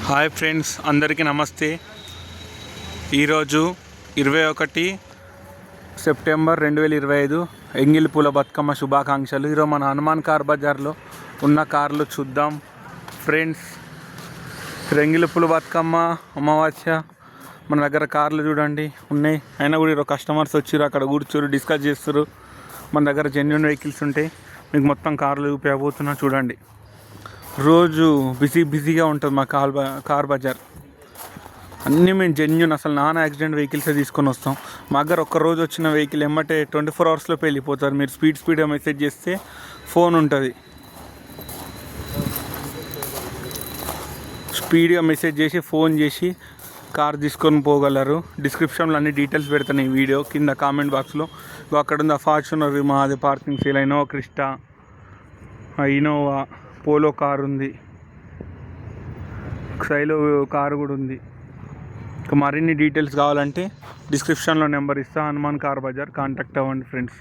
Hi friends, అందరికీ నమస్తే. ఈరోజు 21 సెప్టెంబర్ 2025 ఎంగిలి పూల బతుకమ్మ శుభాకాంక్షలు. ఈరోజు మన హనుమాన్ కార్ బజార్లో ఉన్న కార్లు చూద్దాం ఫ్రెండ్స్. ఎంగిలి పూల బతుకమ్మ అమావాస్య మన దగ్గర కార్లు చూడండి ఉన్నాయి. అయినా కూడా ఈరోజు కస్టమర్స్ వచ్చారు, అక్కడ కూర్చోరు, డిస్కస్ చేస్తారు. మన దగ్గర జెన్యూన్ వెహికల్స్ ఉంటాయి. మీకు మొత్తం కార్లు చూపించబోతున్నా చూడండి. రోజు బిజీగా ఉంటుంది మా కార్ బజార్. అన్నీ మేము జెన్యూన్, అసలు నాన్ యాక్సిడెంట్ వెహికల్సే తీసుకొని వస్తాం. మా దగ్గర ఒక్కరోజు వచ్చిన వెహికల్ ఎమ్మటే 24 అవర్స్లో వెళ్ళిపోతారు. మీరు స్పీడ్గా మెసేజ్ చేస్తే ఫోన్ ఉంటుంది. స్పీడ్గా మెసేజ్ చేసి ఫోన్ చేసి కార్ తీసుకొని పోగలరు. డిస్క్రిప్షన్లో అన్ని డీటెయిల్స్ పెడతాను ఈ వీడియో కింద కామెంట్ బాక్స్లో. అక్కడ ఉంది ఫార్చునర్, మాది parking sale, Innova Crysta, Innova polo car ఉంది, సైలో కారు కూడా ఉంది. మరిన్ని డీటెయిల్స్ కావాలంటే డిస్క్రిప్షన్లో నెంబర్ ఇస్తా. హనుమాన్ కార్ బజార్ కాంటాక్ట్ అవ్వండి ఫ్రెండ్స్.